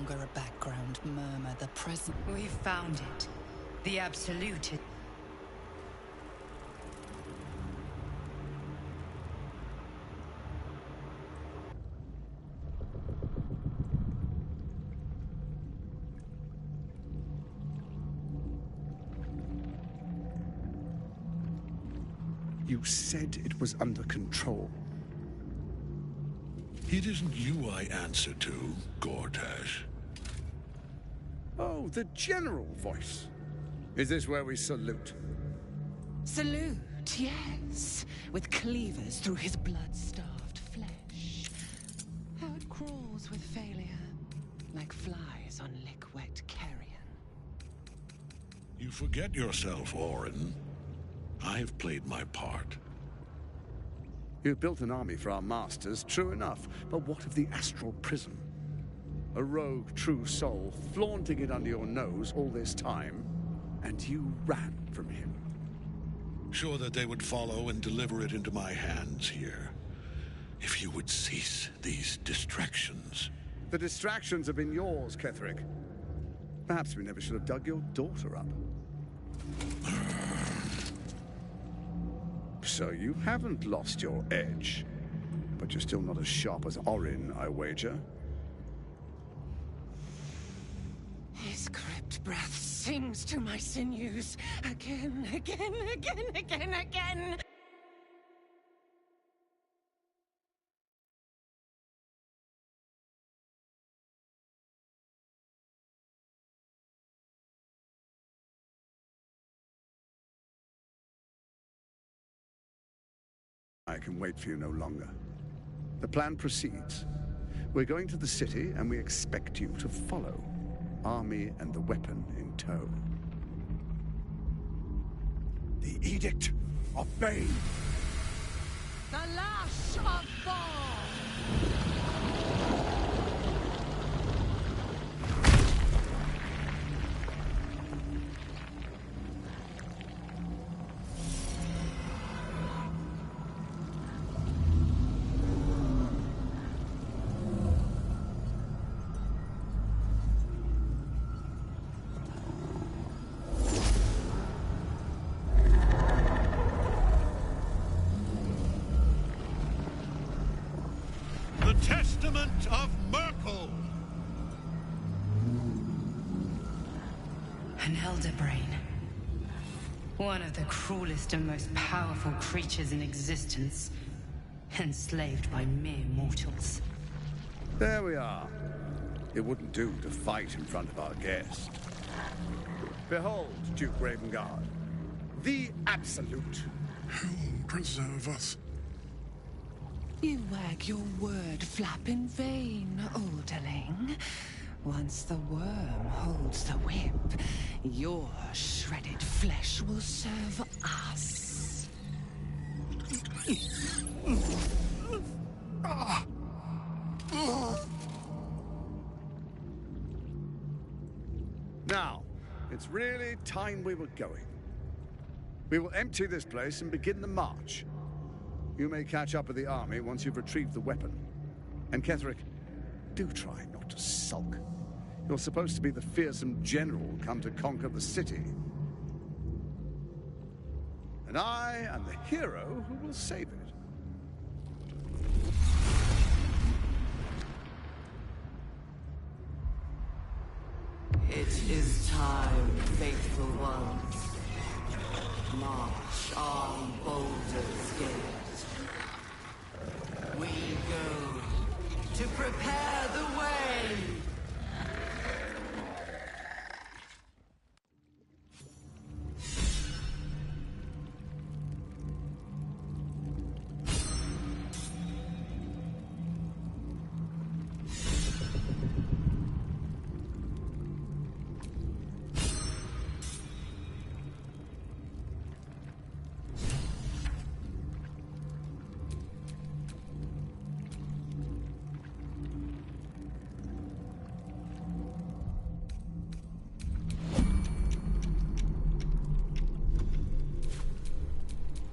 longer a background murmur. The present... We found it. The Absolute. You said it was under control. It isn't you I answer to, Gortash. Oh, the general voice. Is this where we salute? Salute, yes. With cleavers through his blood-starved flesh. How it crawls with failure. Like flies on lick-wet carrion. You forget yourself, Orin. I've played my part. You've built an army for our masters, true enough. But what of the astral prison? A rogue true soul flaunting it under your nose all this time, and you ran from him. Sure that they would follow and deliver it into my hands here. If you would cease these distractions. The distractions have been yours, Ketheric. Perhaps we never should have dug your daughter up. So you haven't lost your edge. But you're still not as sharp as Orin, I wager. His crypt breath sings to my sinews. Again, again, again, again, again. I can wait for you no longer. The plan proceeds. We're going to the city, and we expect you to follow. Army and the weapon in tow. The Edict of Bane! The lash of Thorm! Testament of Merkel! An elder brain. One of the cruelest and most powerful creatures in existence. Enslaved by mere mortals. There we are. It wouldn't do to fight in front of our guest. Behold, Duke Ravengard. The Absolute. Whom preserve us? You wag your word flap in vain, Alderling. Once the worm holds the whip, your shredded flesh will serve us. Now, it's really time we were going. We will empty this place and begin the march. You may catch up with the army once you've retrieved the weapon. And Ketheric, do try not to sulk. You're supposed to be the fearsome general come to conquer the city. And I am the hero who will save it. It is time, faithful ones. March on Baldur's Gate. We go to prepare the way.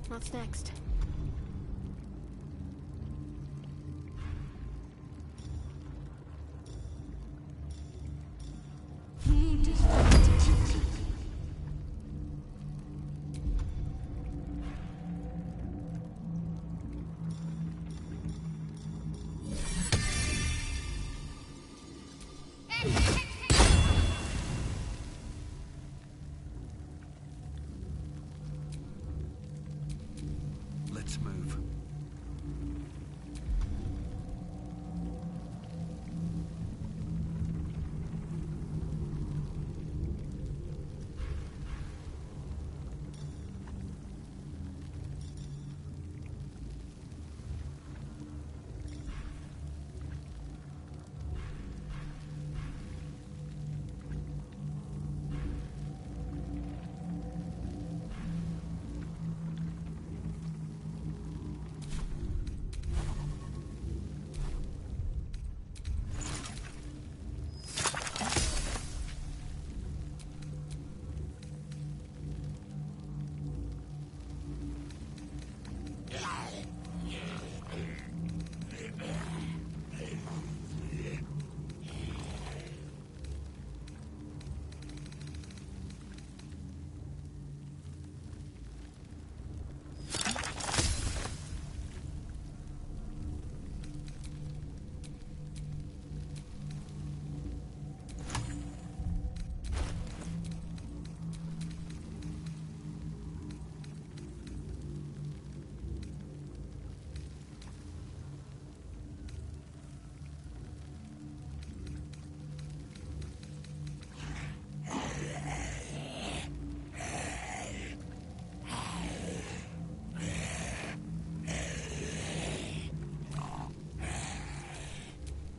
What's next? Let's move.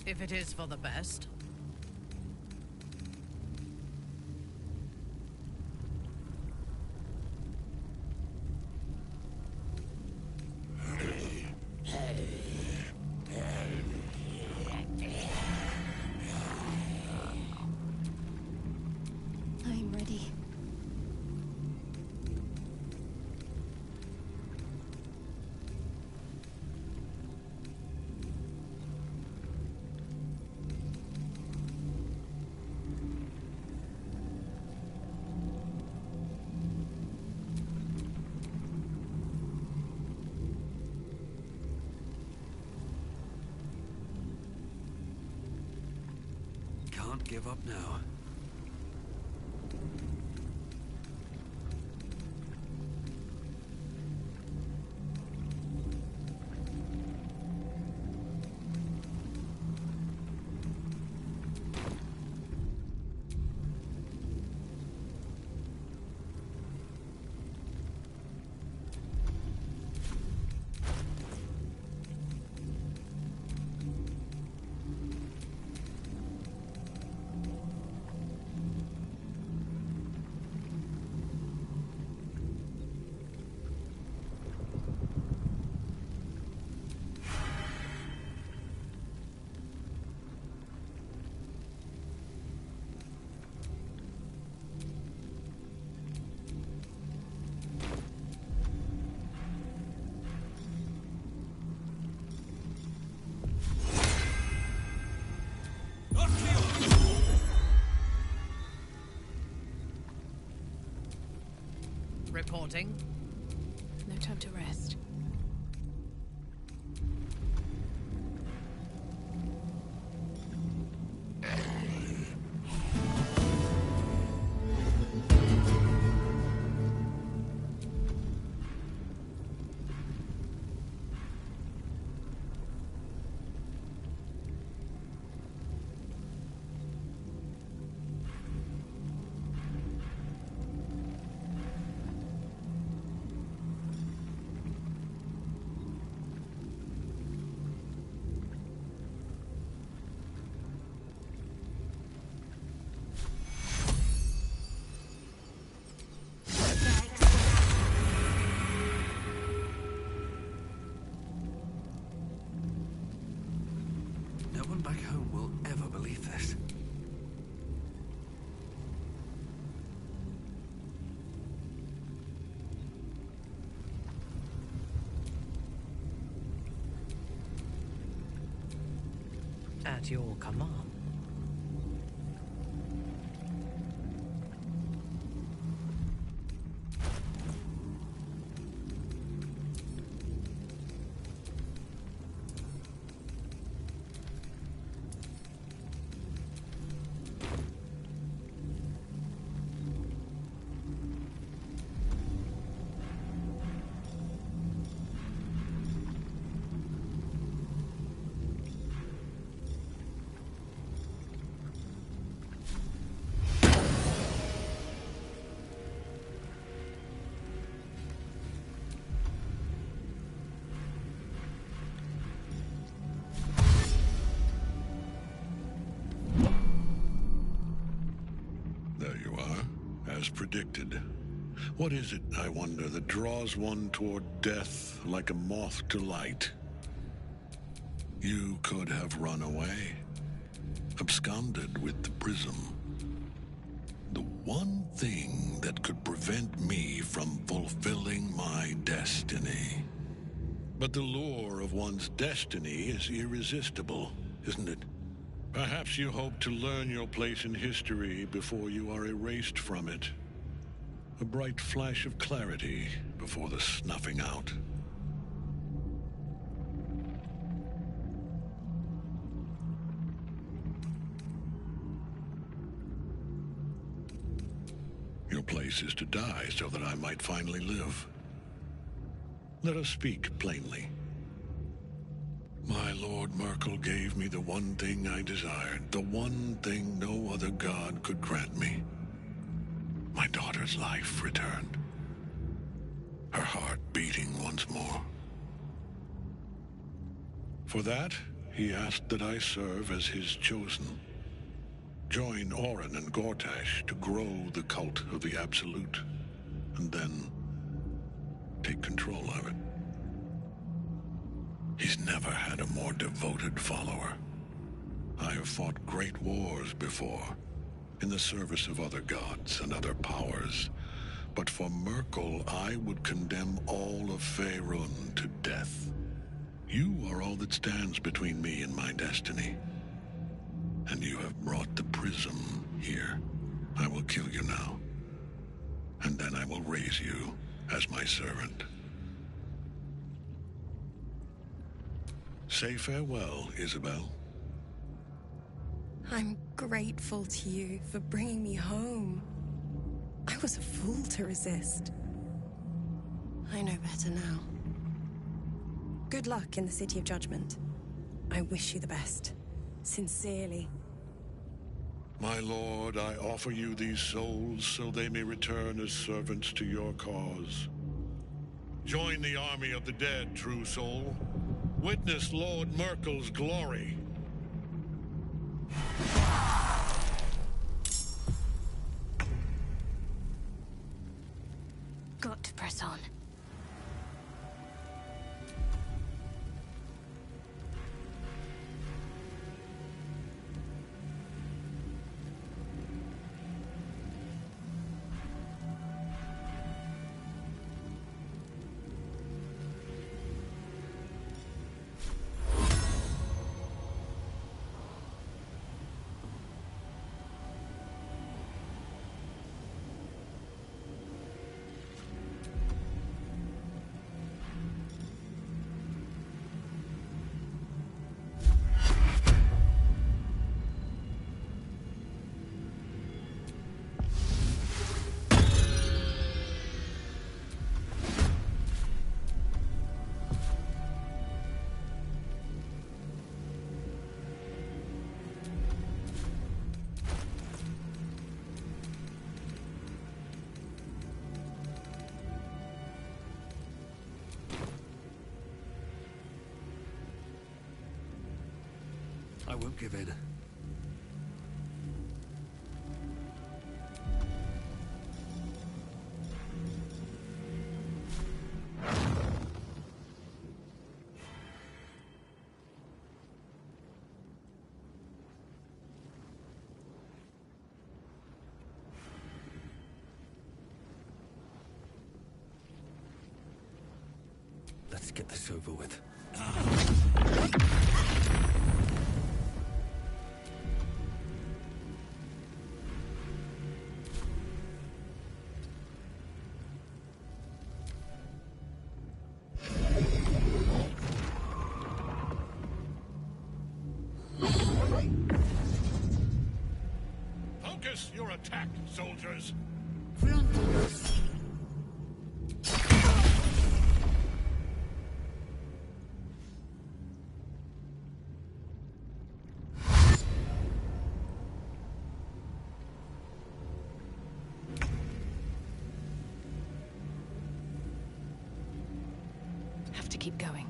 If it is for the best. I'm ready. Can't give up now. Reporting. No time to rest. No one back home will ever believe this. At your command. as predicted. What is it, I wonder, that draws one toward death like a moth to light? You could have run away, absconded with the prism. The one thing that could prevent me from fulfilling my destiny. But the lure of one's destiny is irresistible, isn't it? Perhaps you hope to learn your place in history before you are erased from it. A bright flash of clarity before the snuffing out. Your place is to die so that I might finally live. Let us speak plainly. My Lord Merkel gave me the one thing I desired, the one thing no other god could grant me. My daughter's life returned. Her heart beating once more. For that, he asked that I serve as his chosen. Join Orin and Gortash to grow the cult of the Absolute, and then take control of it. He's never had a more devoted follower. I have fought great wars before, in the service of other gods and other powers, but for Merkel I would condemn all of Faerun to death. You are all that stands between me and my destiny. And you have brought the prism here. I will kill you now. And then I will raise you as my servant. Say farewell, Isabel. I'm grateful to you for bringing me home. I was a fool to resist. I know better now. Good luck in the City of Judgment. I wish you the best. Sincerely. My lord, I offer you these souls so they may return as servants to your cause. Join the army of the dead, true soul. Witness Lord Merkel's glory. Got to press on. I won't give in. Let's get this over with. Focus your attack, soldiers! Have to keep going.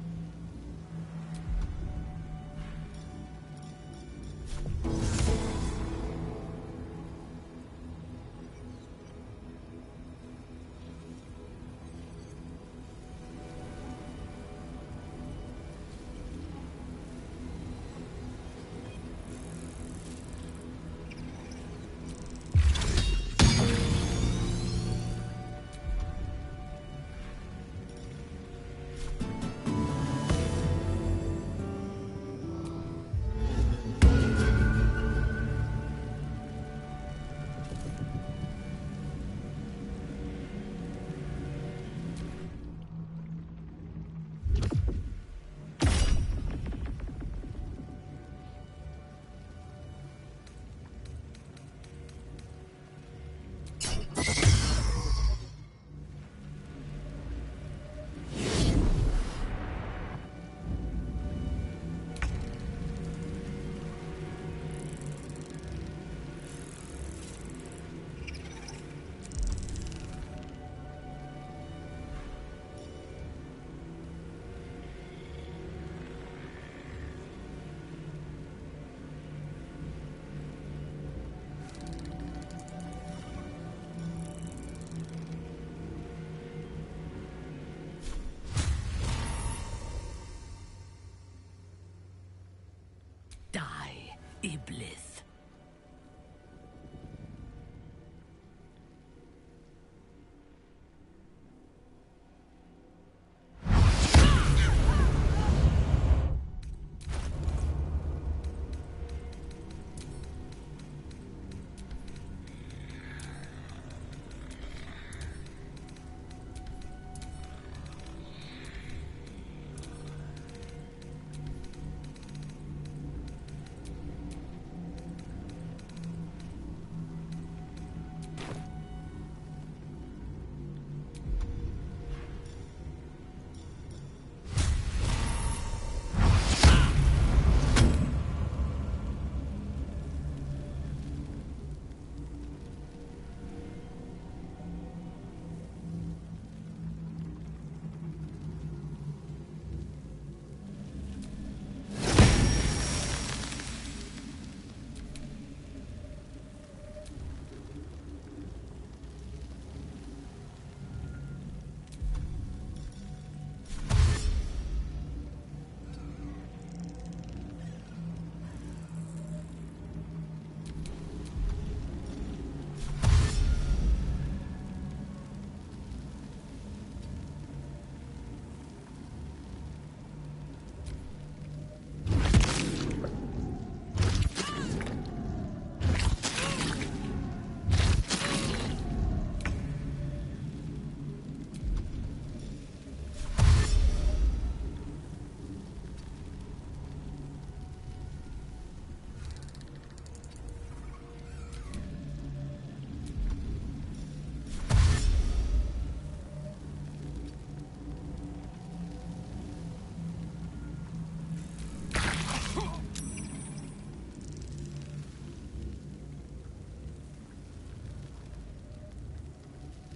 Iblis.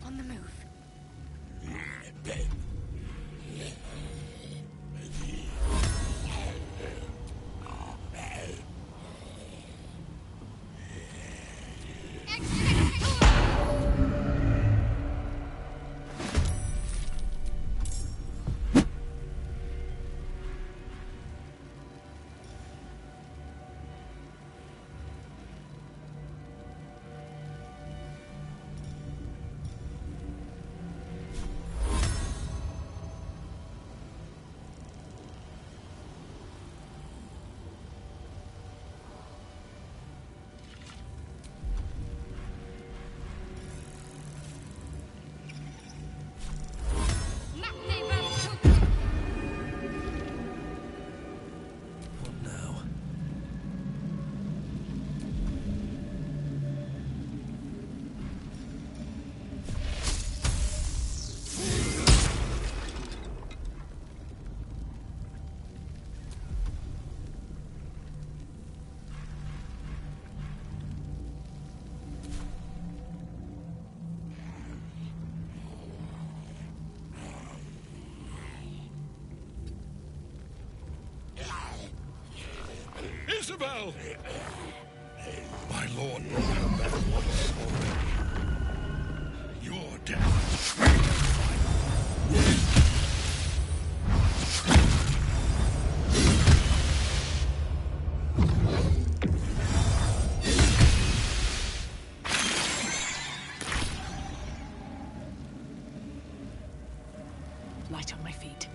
On the move. What now? Isabel! My lord brought her back once already. Your death. Light on my feet.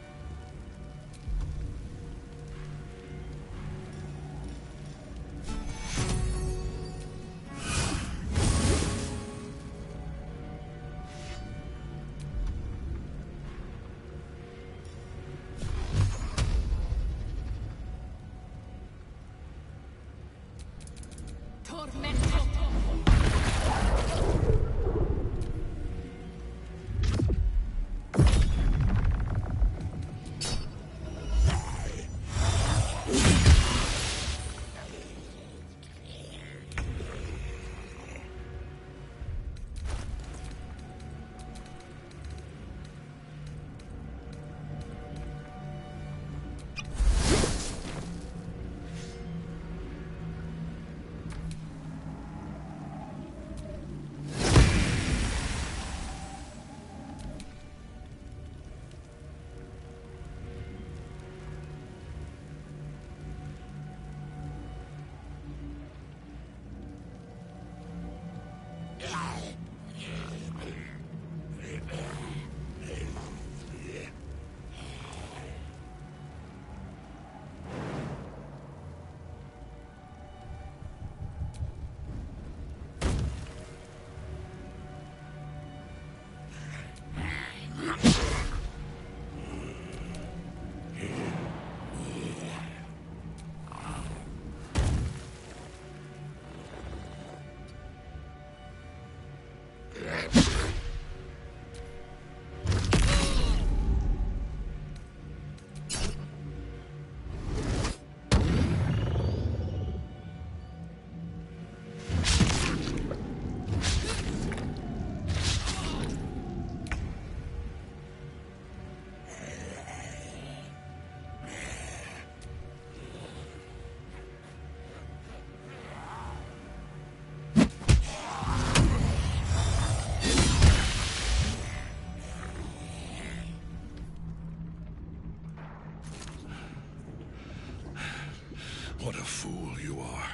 What a fool you are.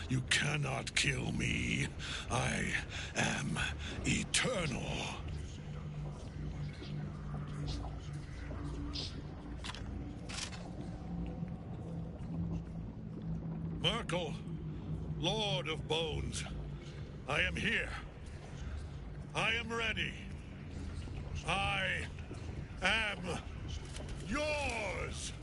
You cannot kill me. I am eternal. Merkel, Lord of Bones, I am here. I am ready. I am yours!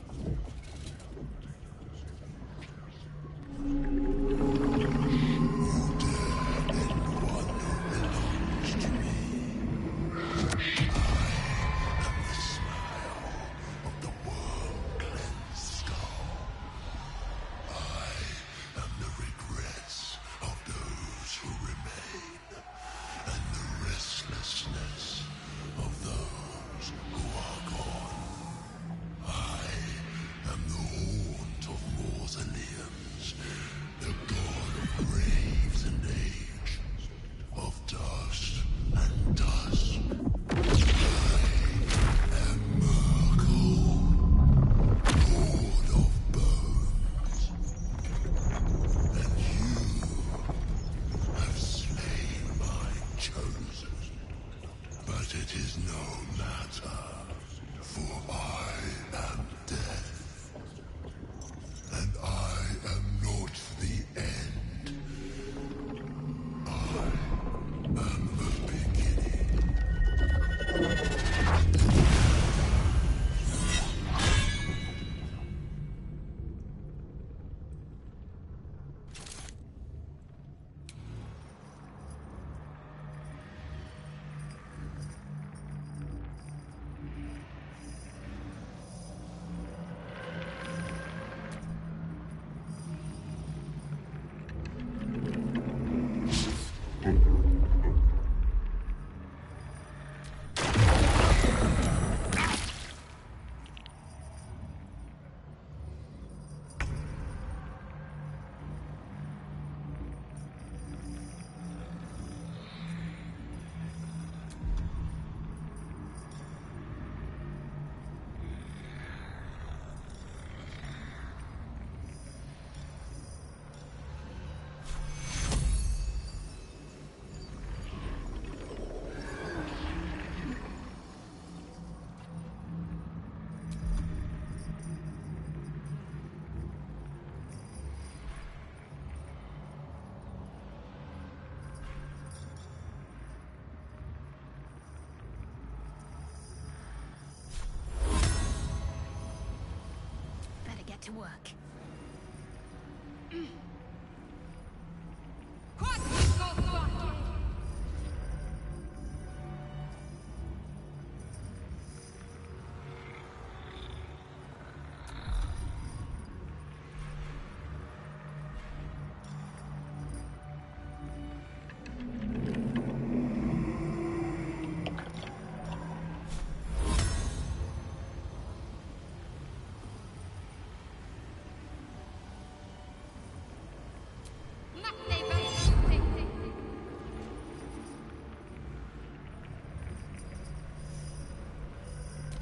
To work.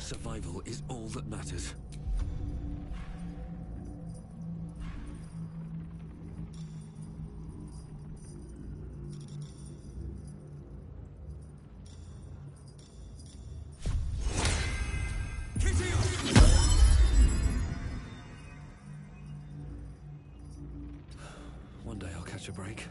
Survival is all that matters. One day I'll catch a break.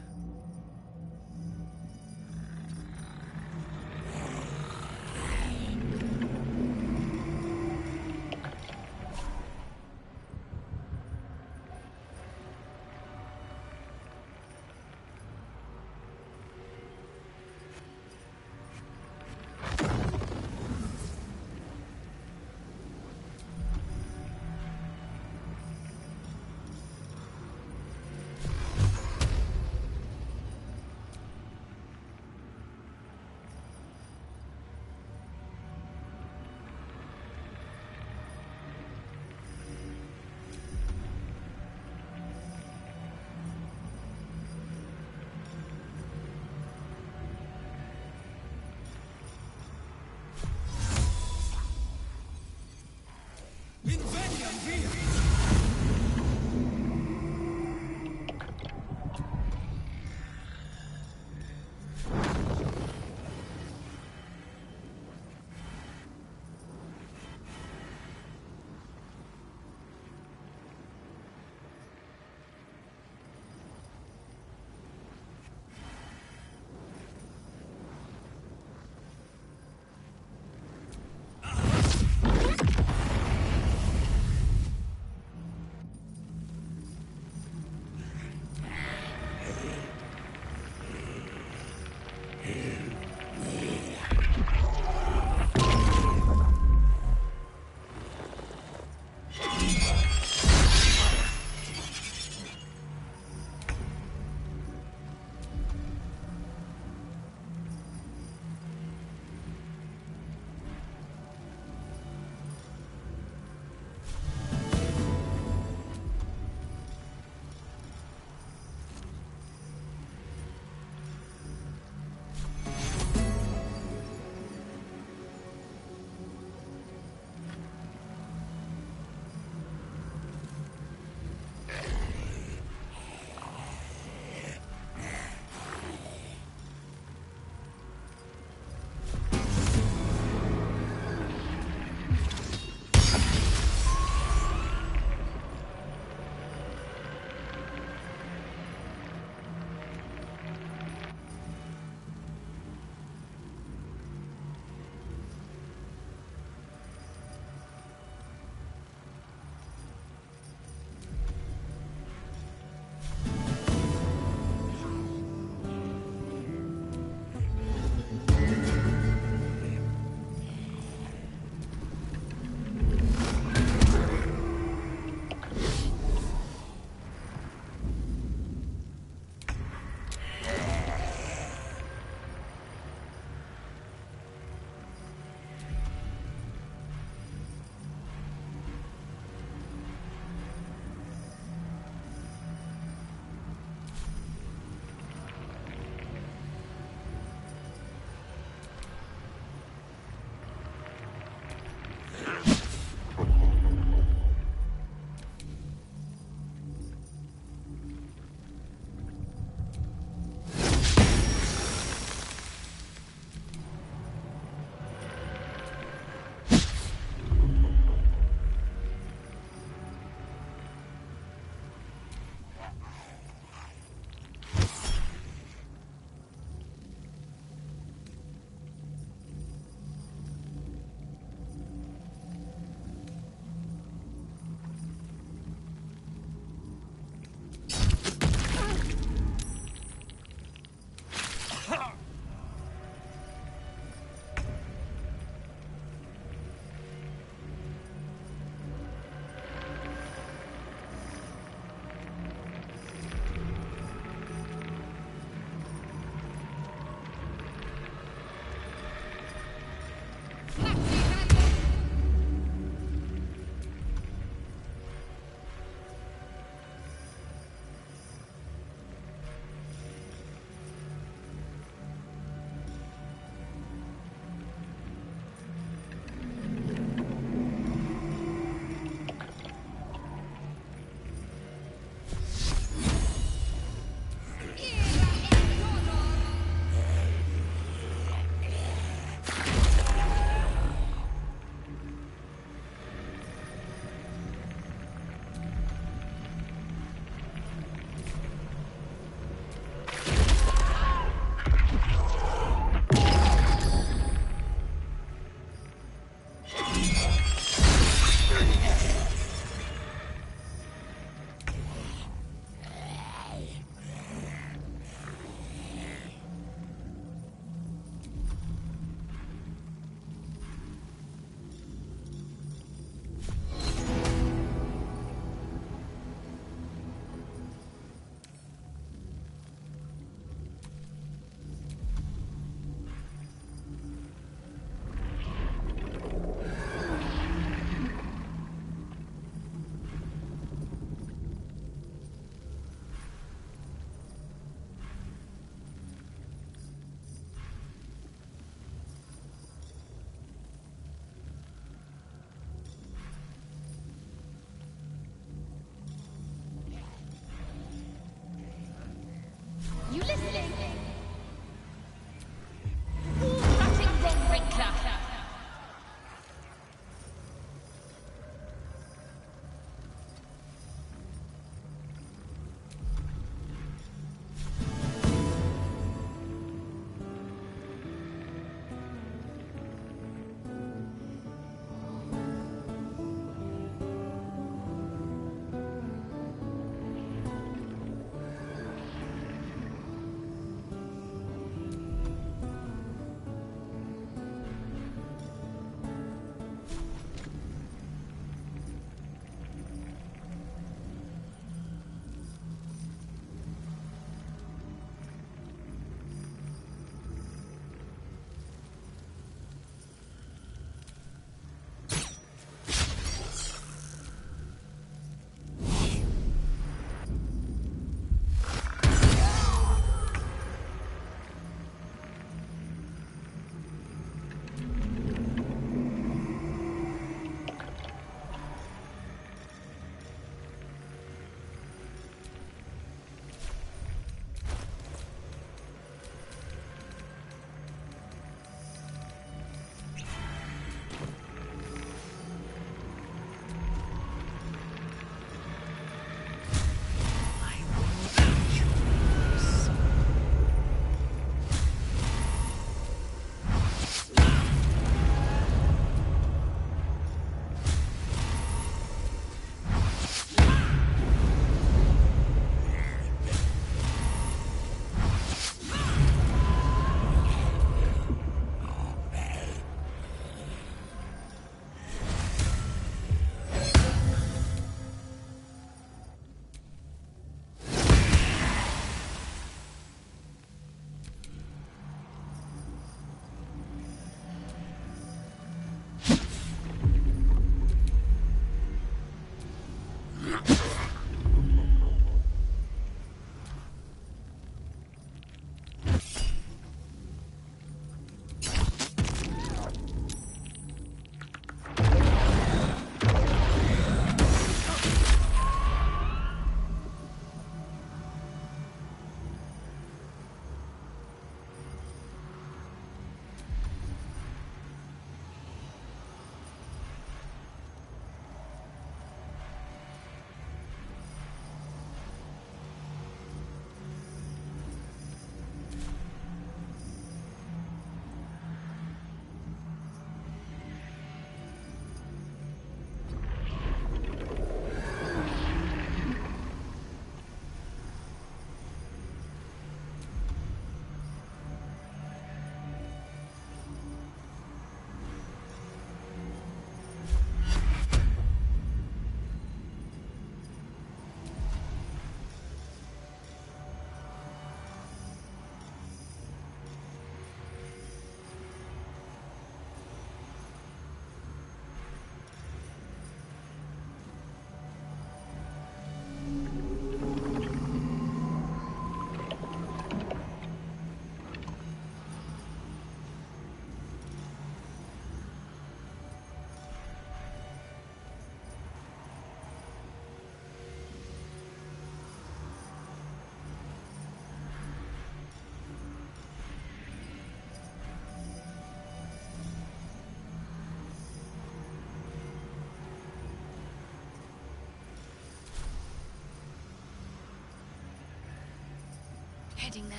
heading there.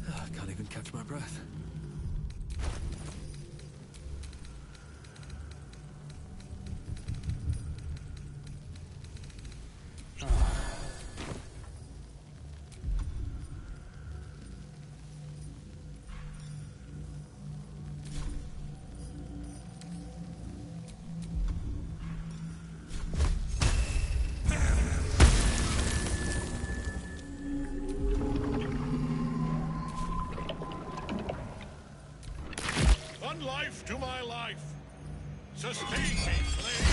I can't even catch my breath. One life to my life. Sustain me, slave.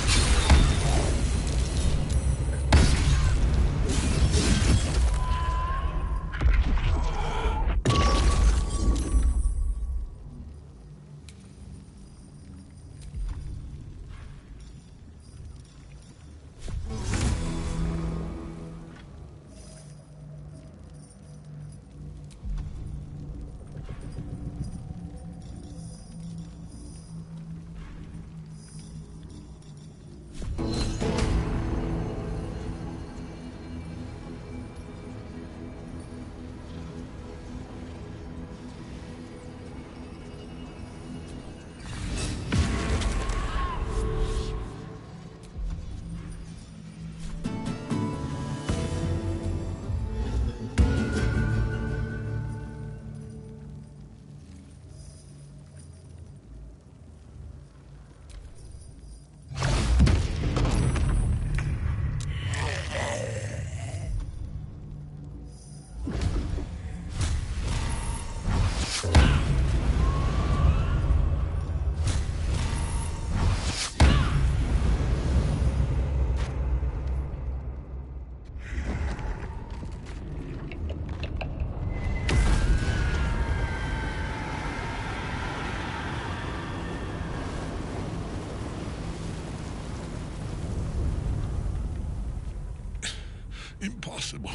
Impossible.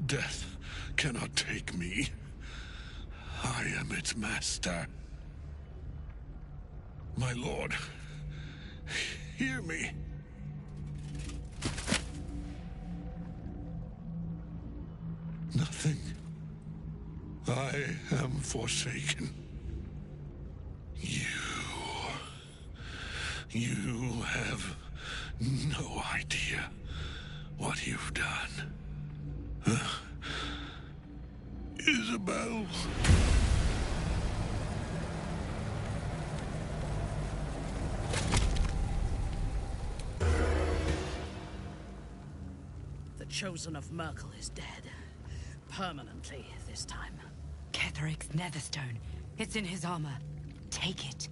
Death cannot take me. I am its master. My lord, hear me. Nothing. I am forsaken. You have no idea what you've done. Huh? Isabel. The Chosen of Merkel is dead. Permanently this time. Ketheric's netherstone. It's in his armor. Take it.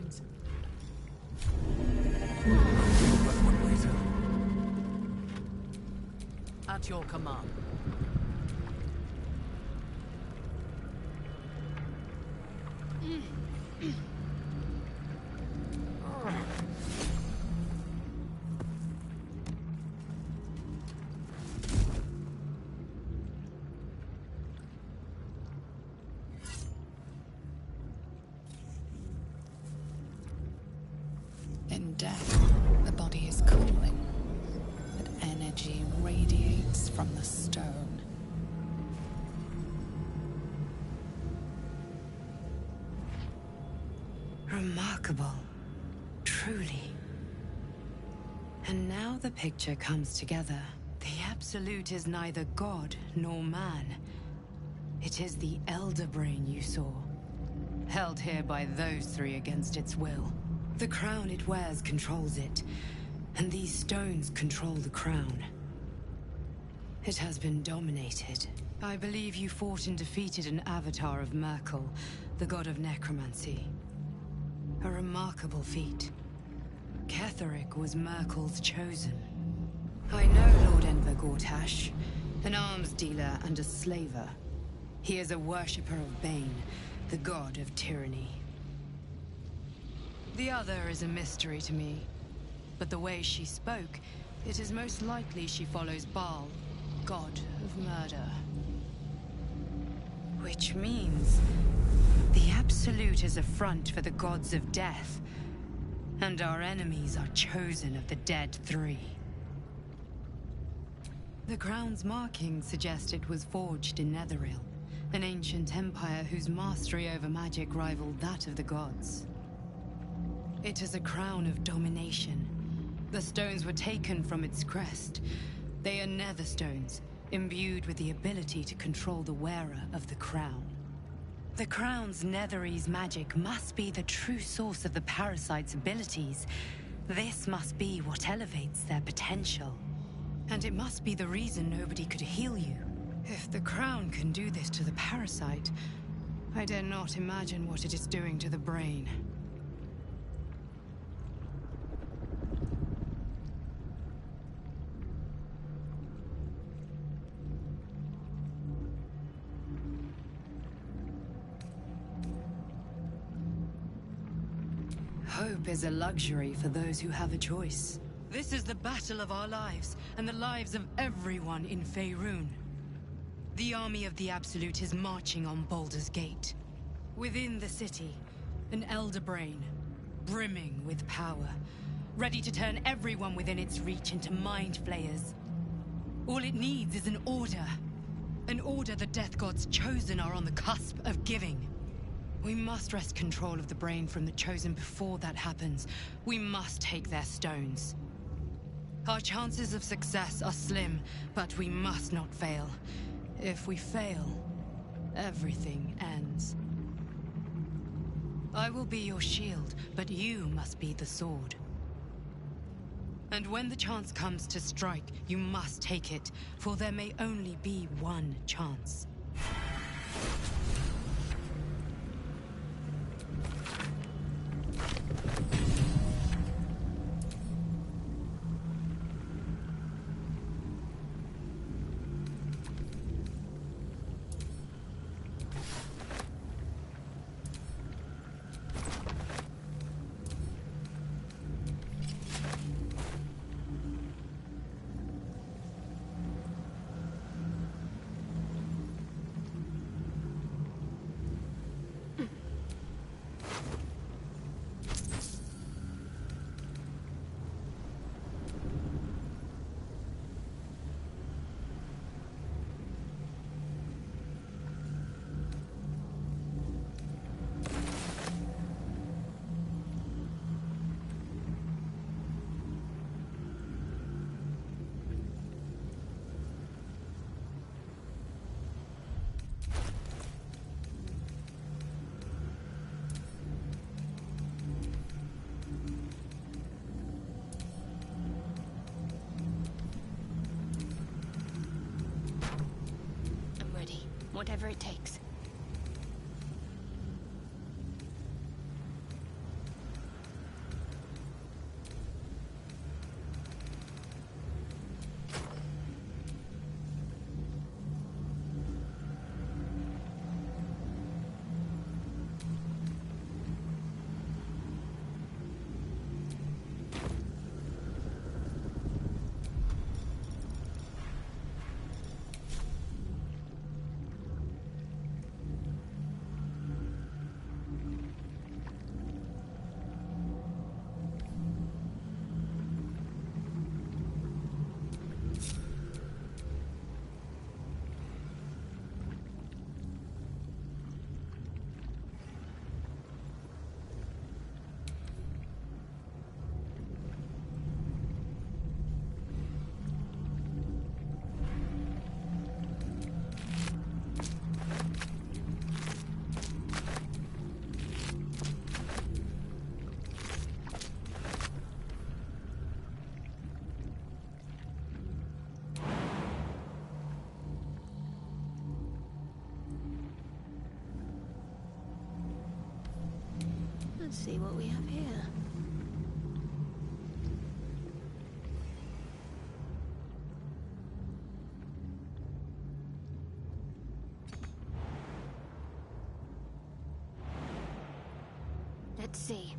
means. But one later. At your command. In death, the body is cooling, but energy radiates from the stone. Remarkable. Truly. And now the picture comes together. The Absolute is neither god nor man. It is the Elder Brain you saw, held here by those three against its will. The crown it wears controls it, and these stones control the crown. It has been dominated. I believe you fought and defeated an avatar of Merkel, the god of necromancy. A remarkable feat. Ketheric was Merkel's chosen. I know Lord Enver Gortash, an arms dealer and a slaver. He is a worshipper of Bane, the god of tyranny. The other is a mystery to me, but the way she spoke, it is most likely she follows Baal, god of murder. Which means the Absolute is a front for the gods of death, and our enemies are chosen of the dead three. The crown's markings suggest it was forged in Netheril, an ancient empire whose mastery over magic rivaled that of the gods. It is a crown of domination. The stones were taken from its crest. They are nether stones, imbued with the ability to control the wearer of the crown. The crown's Netherese magic must be the true source of the parasite's abilities. This must be what elevates their potential. And it must be the reason nobody could heal you. If the crown can do this to the parasite, I dare not imagine what it is doing to the brain. Hope is a luxury for those who have a choice. This is the battle of our lives, and the lives of everyone in Faerun. The army of the Absolute is marching on Baldur's Gate. Within the city, an Elder Brain, brimming with power, ready to turn everyone within its reach into mind flayers. All it needs is an order the Death God's chosen are on the cusp of giving. We must wrest control of the brain from the chosen before that happens. We must take their stones. Our chances of success are slim, but we must not fail. If we fail, everything ends. I will be your shield, but you must be the sword. And when the chance comes to strike, you must take it, for there may only be one chance. Whatever it takes. Let's see what we have here. Let's see.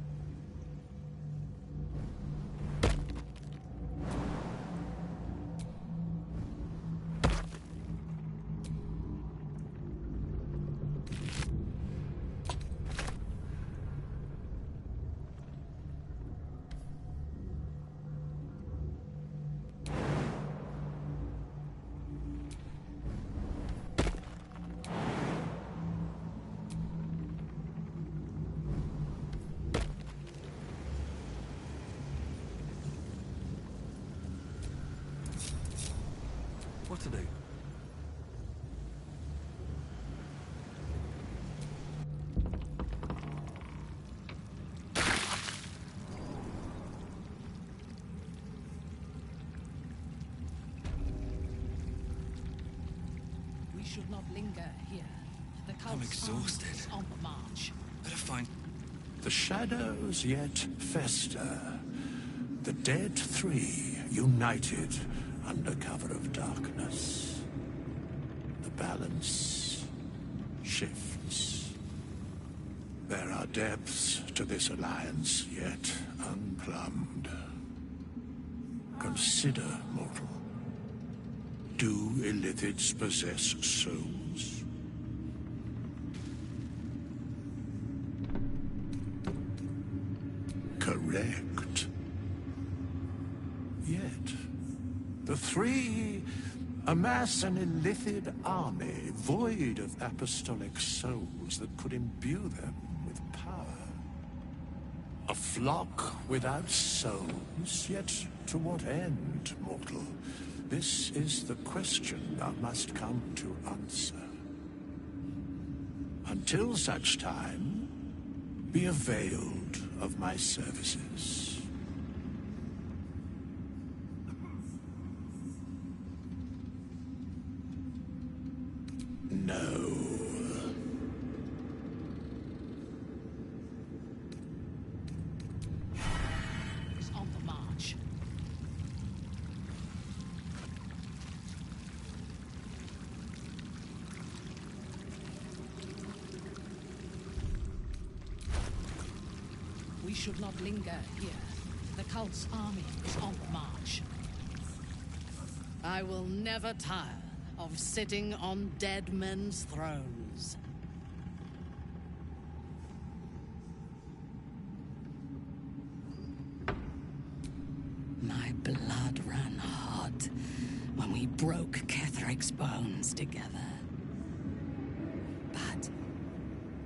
What to do? We should not linger here. The cult's I'm exhausted. army is on the march. Better find... The shadows yet fester. The dead three united under cover of darkness. The balance shifts. There are depths to this alliance yet unplumbed. Consider, mortal. Do illithids possess souls? Correct. Yet, the three amass an illithid army void of apostolic souls that could imbue them with power. A flock without souls, yet to what end, mortal? This is the question thou must come to answer. Until such time, be availed of my services. No. Is on the march. We should not linger here. The cult's army is on the march. I will never tire of sitting on dead men's thrones. My blood ran hot when we broke Ketheric's bones together. But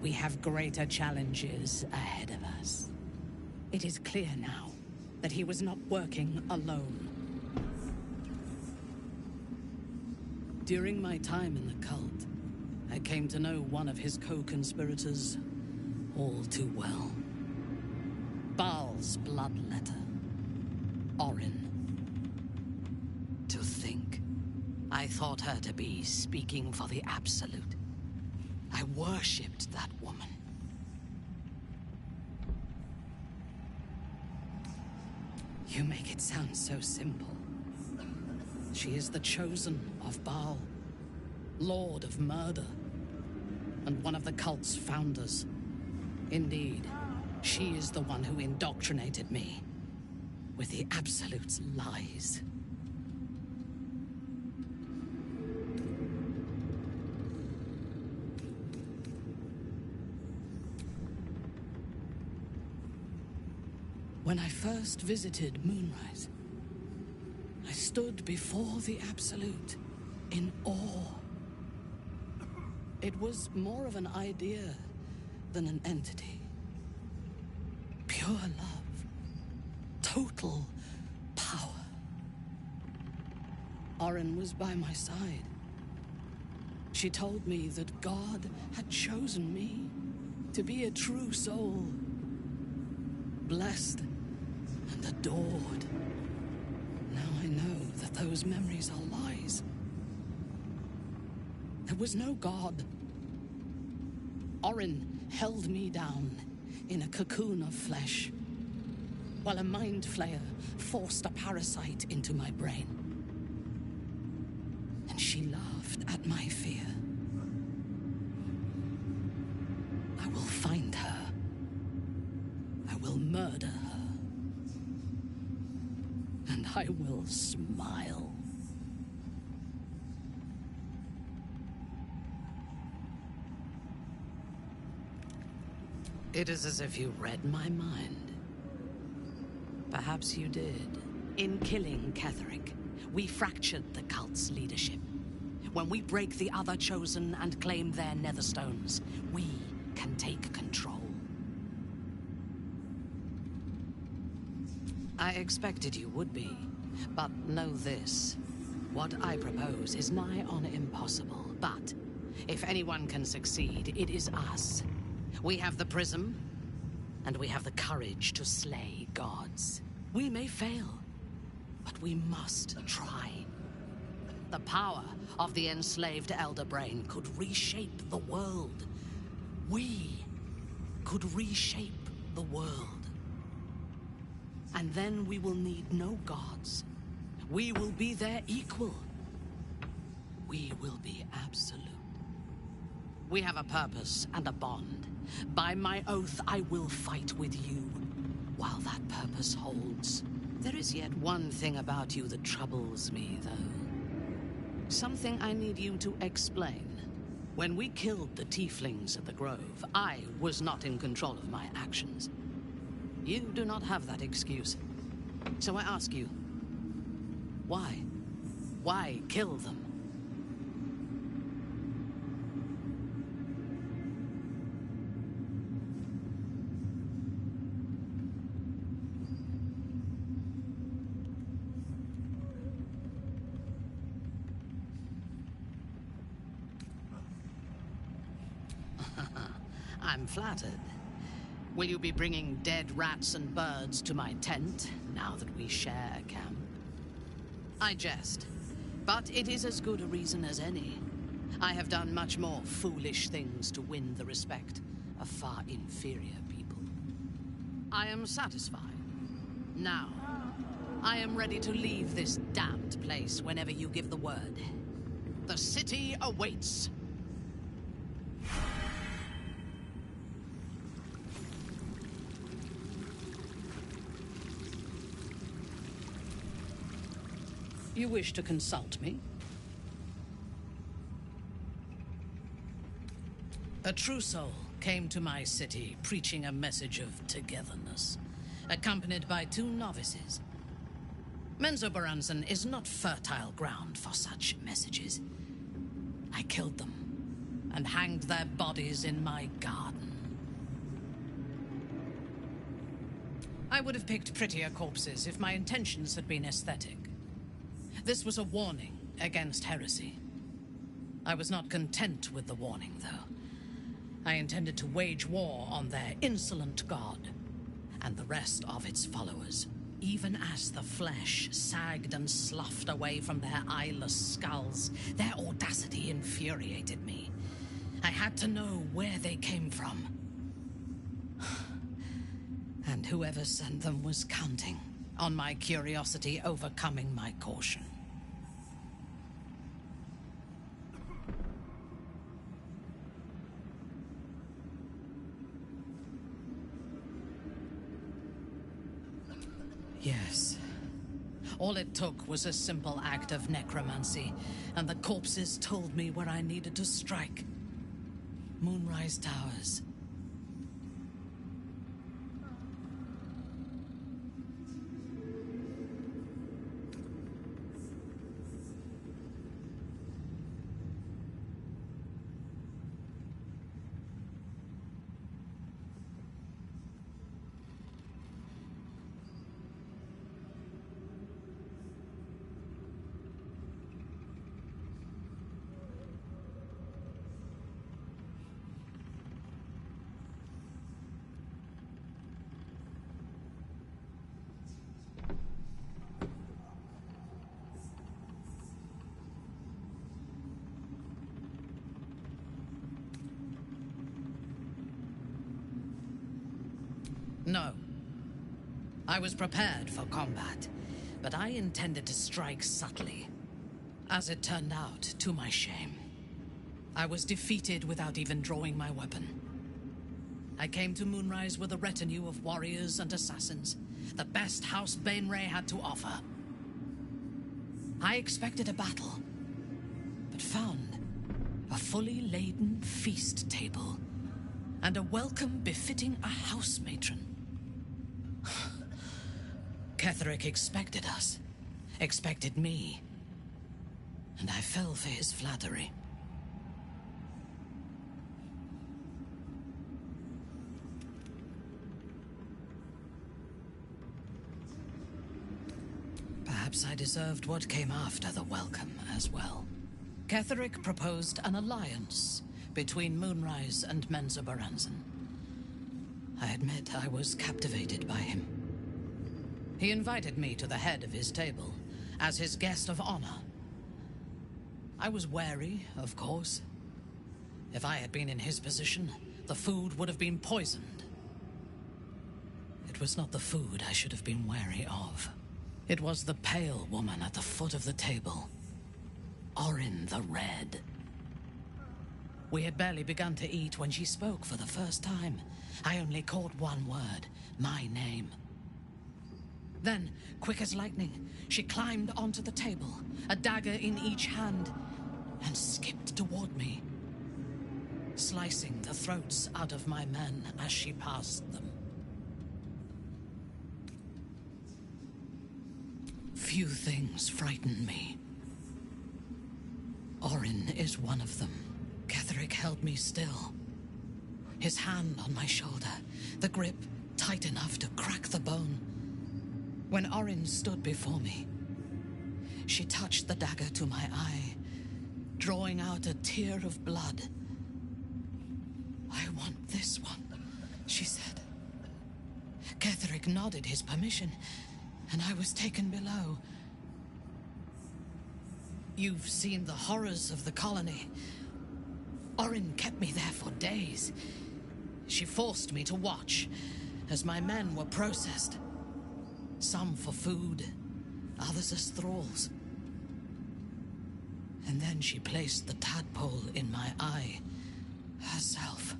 we have greater challenges ahead of us. It is clear now that he was not working alone. During my time in the cult, I came to know one of his co-conspirators all too well. Baal's bloodletter, Orin. To think, I thought her to be speaking for the Absolute. I worshipped that woman. You make it sound so simple. She is the chosen of Baal, Lord of Murder, and one of the cult's founders. Indeed, she is the one who indoctrinated me with the Absolute's lies. When I first visited Moonrise, I stood before the Absolute in awe. It was more of an idea than an entity. Pure love. Total power. Orin was by my side. She told me that God had chosen me to be a true soul. Blessed and adored. Now I know that those memories are lies. There was no God. Orin held me down, in a cocoon of flesh, while a mind flayer forced a parasite into my brain. And she laughed at my fear. I will find her. I will murder her. And I will smile. It is as if you read my mind. Perhaps you did. In killing Ketheric, we fractured the cult's leadership. When we break the other Chosen and claim their netherstones, we can take control. I expected you would be, but know this. What I propose is nigh on impossible, but if anyone can succeed, it is us. We have the prism, and we have the courage to slay gods. We may fail, but we must try. The power of the enslaved Elder Brain could reshape the world. We could reshape the world. And then we will need no gods. We will be their equal. We will be absolute. We have a purpose and a bond. By my oath, I will fight with you, while that purpose holds. There is yet one thing about you that troubles me, though. Something I need you to explain. When we killed the tieflings at the Grove, I was not in control of my actions. You do not have that excuse. So I ask you, why? Why kill them? I'm flattered. Will you be bringing dead rats and birds to my tent, now that we share a camp? I jest, but it is as good a reason as any. I have done much more foolish things to win the respect of far inferior people. I am satisfied. Now, I am ready to leave this damned place whenever you give the word. The city awaits. You wish to consult me? A true soul came to my city preaching a message of togetherness, accompanied by 2 novices. Menzoberranzan is not fertile ground for such messages. I killed them and hanged their bodies in my garden. I would have picked prettier corpses if my intentions had been aesthetic. This was a warning against heresy. I was not content with the warning, though. I intended to wage war on their insolent god and the rest of its followers, even as the flesh sagged and sloughed away from their eyeless skulls. Their audacity infuriated me. I had to know where they came from. And whoever sent them was counting on my curiosity overcoming my caution. Yes. All it took was a simple act of necromancy, and the corpses told me where I needed to strike. Moonrise Towers. I was prepared for combat, but I intended to strike subtly. As it turned out, to my shame, I was defeated without even drawing my weapon. I came to Moonrise with a retinue of warriors and assassins, the best House Bainray had to offer. I expected a battle, but found a fully laden feast table and a welcome befitting a house matron. Ketheric expected us, expected me, and I fell for his flattery. Perhaps I deserved what came after the welcome as well. Ketheric proposed an alliance between Moonrise and Menzoberranzan. I admit I was captivated by him. He invited me to the head of his table as his guest of honor. I was wary, of course. If I had been in his position, the food would have been poisoned. It was not the food I should have been wary of. It was the pale woman at the foot of the table. Orin the Red. We had barely begun to eat when she spoke for the first time. I only caught one word, my name. Then, quick as lightning, she climbed onto the table, a dagger in each hand, and skipped toward me, slicing the throats out of my men as she passed them. Few things frighten me. Orin is one of them. Ketheric held me still, his hand on my shoulder, the grip tight enough to crack the bone. When Orin stood before me, she touched the dagger to my eye, drawing out a tear of blood. "I want this one," she said. Ketheric nodded his permission, and I was taken below. You've seen the horrors of the colony. Orin kept me there for days. She forced me to watch as my men were processed. Some for food, others as thralls. And then she placed the tadpole in my eye herself.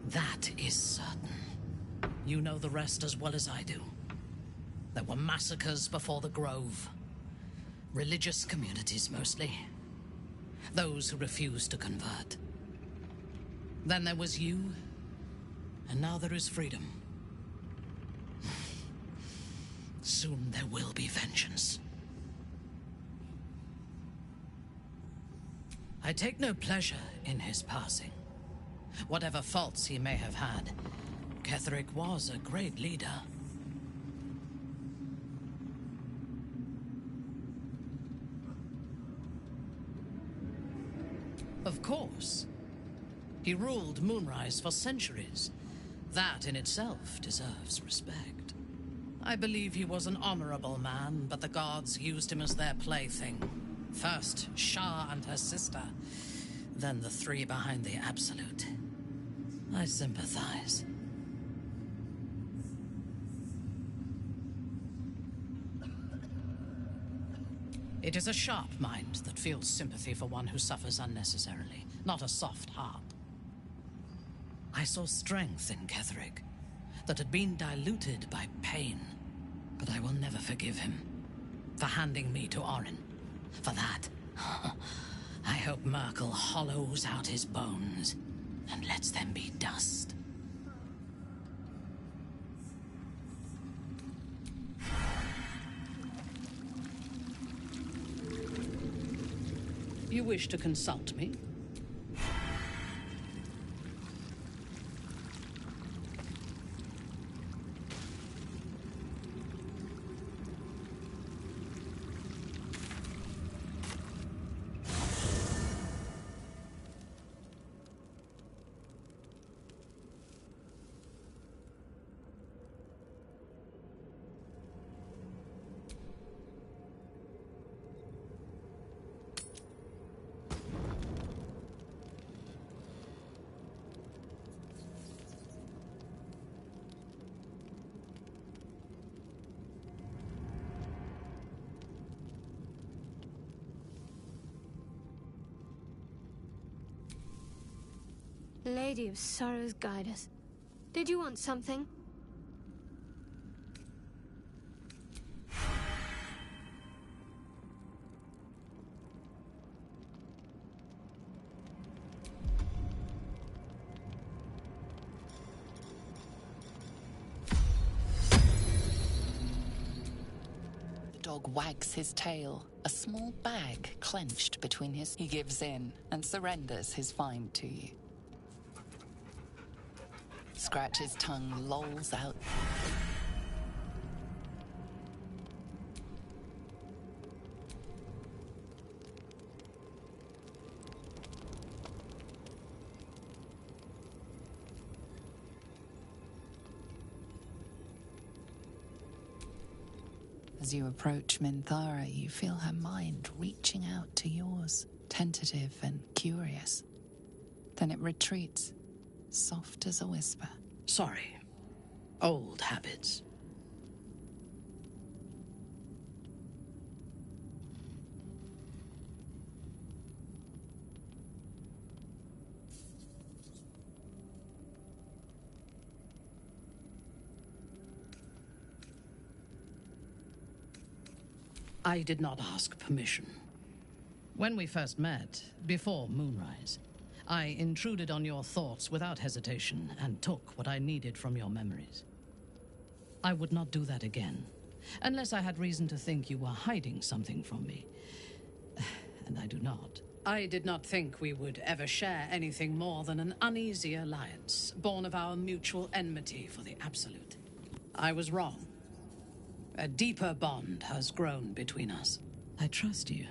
That is certain. You know the rest as well as I do. There were massacres before the Grove. Religious communities, mostly. Those who refused to convert. Then there was you, and now there is freedom. Soon there will be vengeance. I take no pleasure in his passing. Whatever faults he may have had, Ketheric was a great leader. Of course. He ruled Moonrise for centuries. That in itself deserves respect. I believe he was an honorable man, but the gods used him as their plaything. First, Shah and her sister, then the three behind the Absolute. I sympathize. It is a sharp mind that feels sympathy for one who suffers unnecessarily, not a soft heart. I saw strength in Ketheric that had been diluted by pain, but I will never forgive him for handing me to Orin. For that, I hope Merkel hollows out his bones and lets them be dust. You wish to consult me? Lady of Sorrows, guide us. Did you want something? The dog wags his tail, a small bag clenched between his... He gives in and surrenders his find to you. Scratch's tongue lolls out. As you approach Minthara, you feel her mind reaching out to yours, tentative and curious. Then it retreats, soft as a whisper. Sorry. Old habits. I did not ask permission. When we first met, before moonrise, I intruded on your thoughts without hesitation and took what I needed from your memories. I would not do that again, unless I had reason to think you were hiding something from me. And I do not. I did not think we would ever share anything more than an uneasy alliance, born of our mutual enmity for the Absolute. I was wrong. A deeper bond has grown between us. I trust you.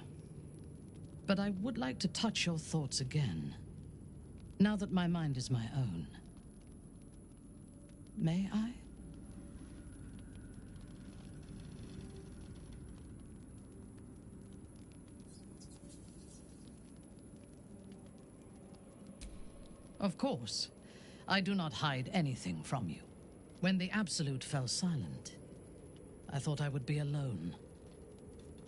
But I would like to touch your thoughts again, now that my mind is my own. May I? Of course. I do not hide anything from you. When the Absolute fell silent, I thought I would be alone.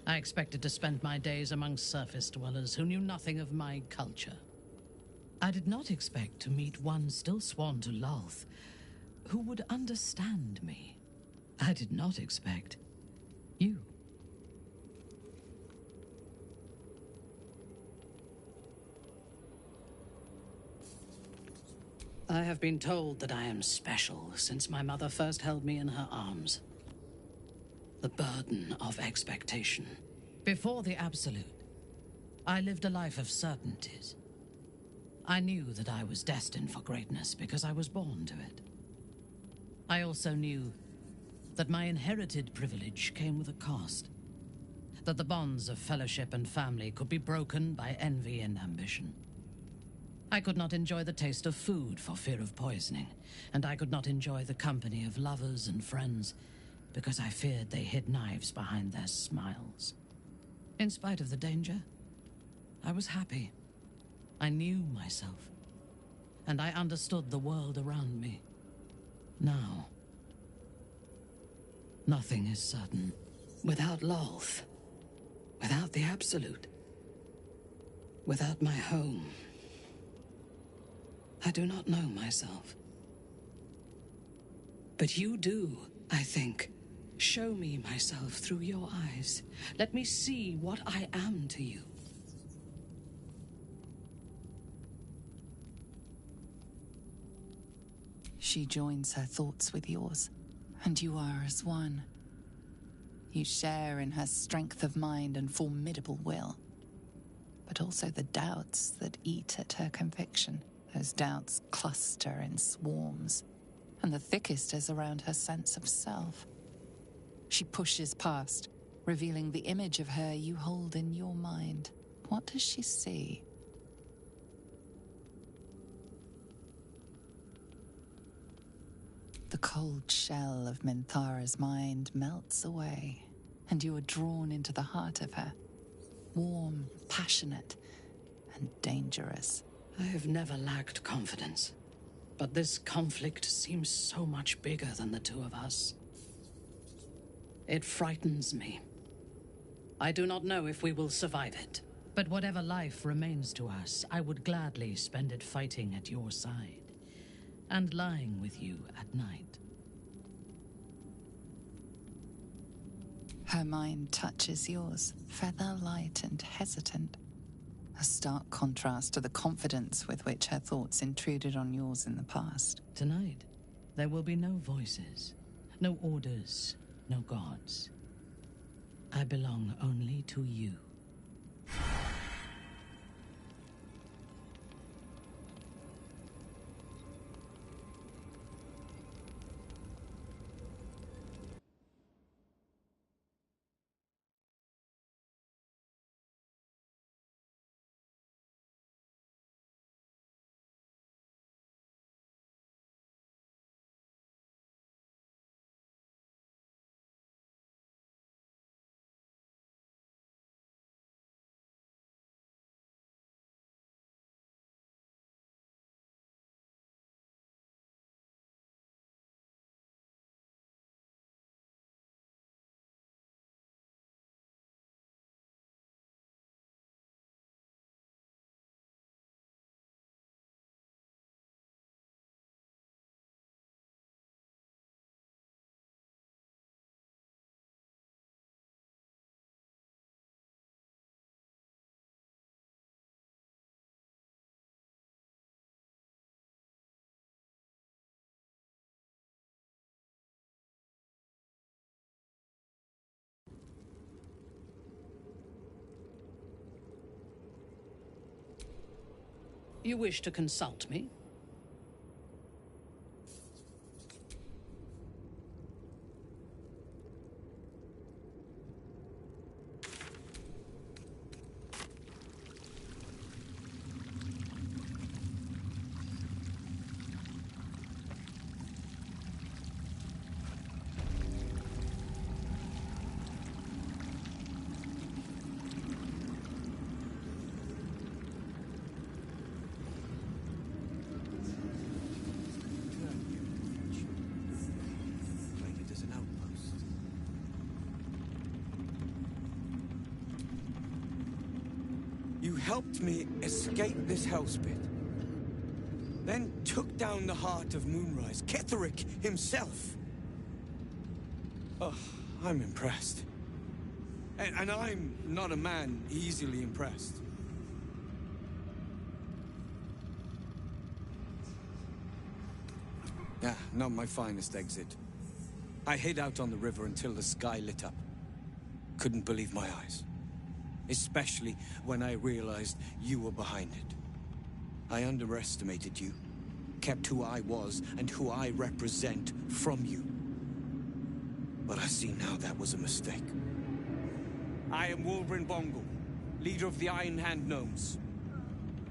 I expected to spend my days among surface dwellers who knew nothing of my culture. I did not expect to meet one still sworn to Lolth who would understand me. I did not expect you. I have been told that I am special since my mother first held me in her arms. The burden of expectation. Before the Absolute, I lived a life of certainties. I knew that I was destined for greatness because I was born to it. I also knew that my inherited privilege came with a cost. That the bonds of fellowship and family could be broken by envy and ambition. I could not enjoy the taste of food for fear of poisoning, and I could not enjoy the company of lovers and friends because I feared they hid knives behind their smiles. In spite of the danger, I was happy. I knew myself, and I understood the world around me. Now, nothing is certain. Without Lolth, without the Absolute, without my home, I do not know myself. But you do, I think. Show me myself through your eyes. Let me see what I am to you. She joins her thoughts with yours, and you are as one. You share in her strength of mind and formidable will, but also the doubts that eat at her conviction. Those doubts cluster in swarms, and the thickest is around her sense of self. She pushes past, revealing the image of her you hold in your mind. What does she see? The cold shell of Minthara's mind melts away, and you are drawn into the heart of her. Warm, passionate, and dangerous. I have never lacked confidence, but this conflict seems so much bigger than the two of us. It frightens me. I do not know if we will survive it, But whatever life remains to us, I would gladly spend it fighting at your side, and lying with you at night. Her mind touches yours, feather light and hesitant. A stark contrast to the confidence with which her thoughts intruded on yours in the past. Tonight, there will be no voices, no orders, no gods. I belong only to you. You wish to consult me? You helped me escape this hellspit. Then took down the heart of Moonrise, Ketheric himself. Oh, I'm impressed. And I'm not a man easily impressed. Ah, not my finest exit. I hid out on the river until the sky lit up. Couldn't believe my eyes. Especially when I realized you were behind it. I underestimated you, kept who I was and who I represent from you. But I see now that was a mistake. I am Wolverine Bongal, leader of the Iron Hand Gnomes.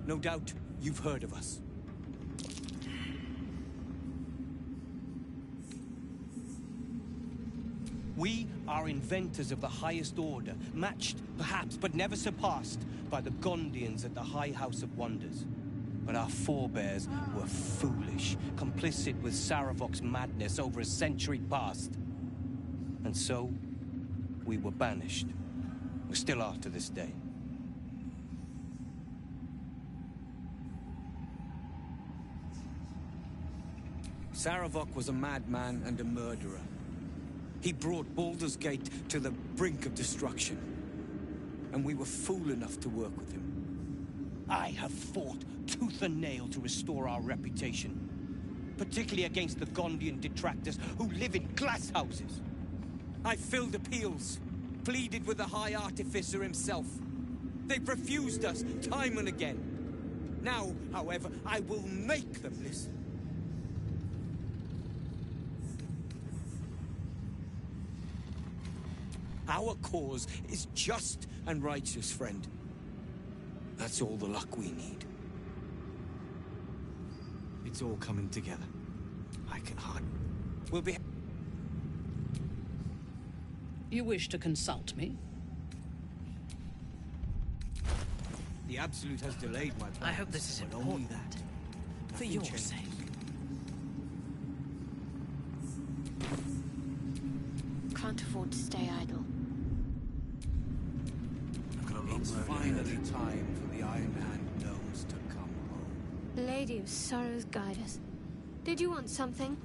No doubt you've heard of us. We are inventors of the highest order, matched, perhaps, but never surpassed by the Gondians at the High House of Wonders. But our forebears were foolish, complicit with Saravok's madness over a century past. And so, we were banished. We still are to this day. Saravok was a madman and a murderer. He brought Baldur's Gate to the brink of destruction. And we were fool enough to work with him. I have fought tooth and nail to restore our reputation. Particularly against the Gondian detractors who live in glass houses. I filled appeals, pleaded with the High Artificer himself. They've refused us time and again. Now, however, I will make them listen. Our cause is just and righteous, friend. That's all the luck we need. It's all coming together. I can hardly... We'll be... You wish to consult me? The Absolute has delayed my plans. I hope this is but important. only that. For Nothing your changed. sake. Can't afford to stay idle. I've got a lot It's finally time for the Iron Hand gnomes to come home. Lady of Sorrows, guide us. Did you want something?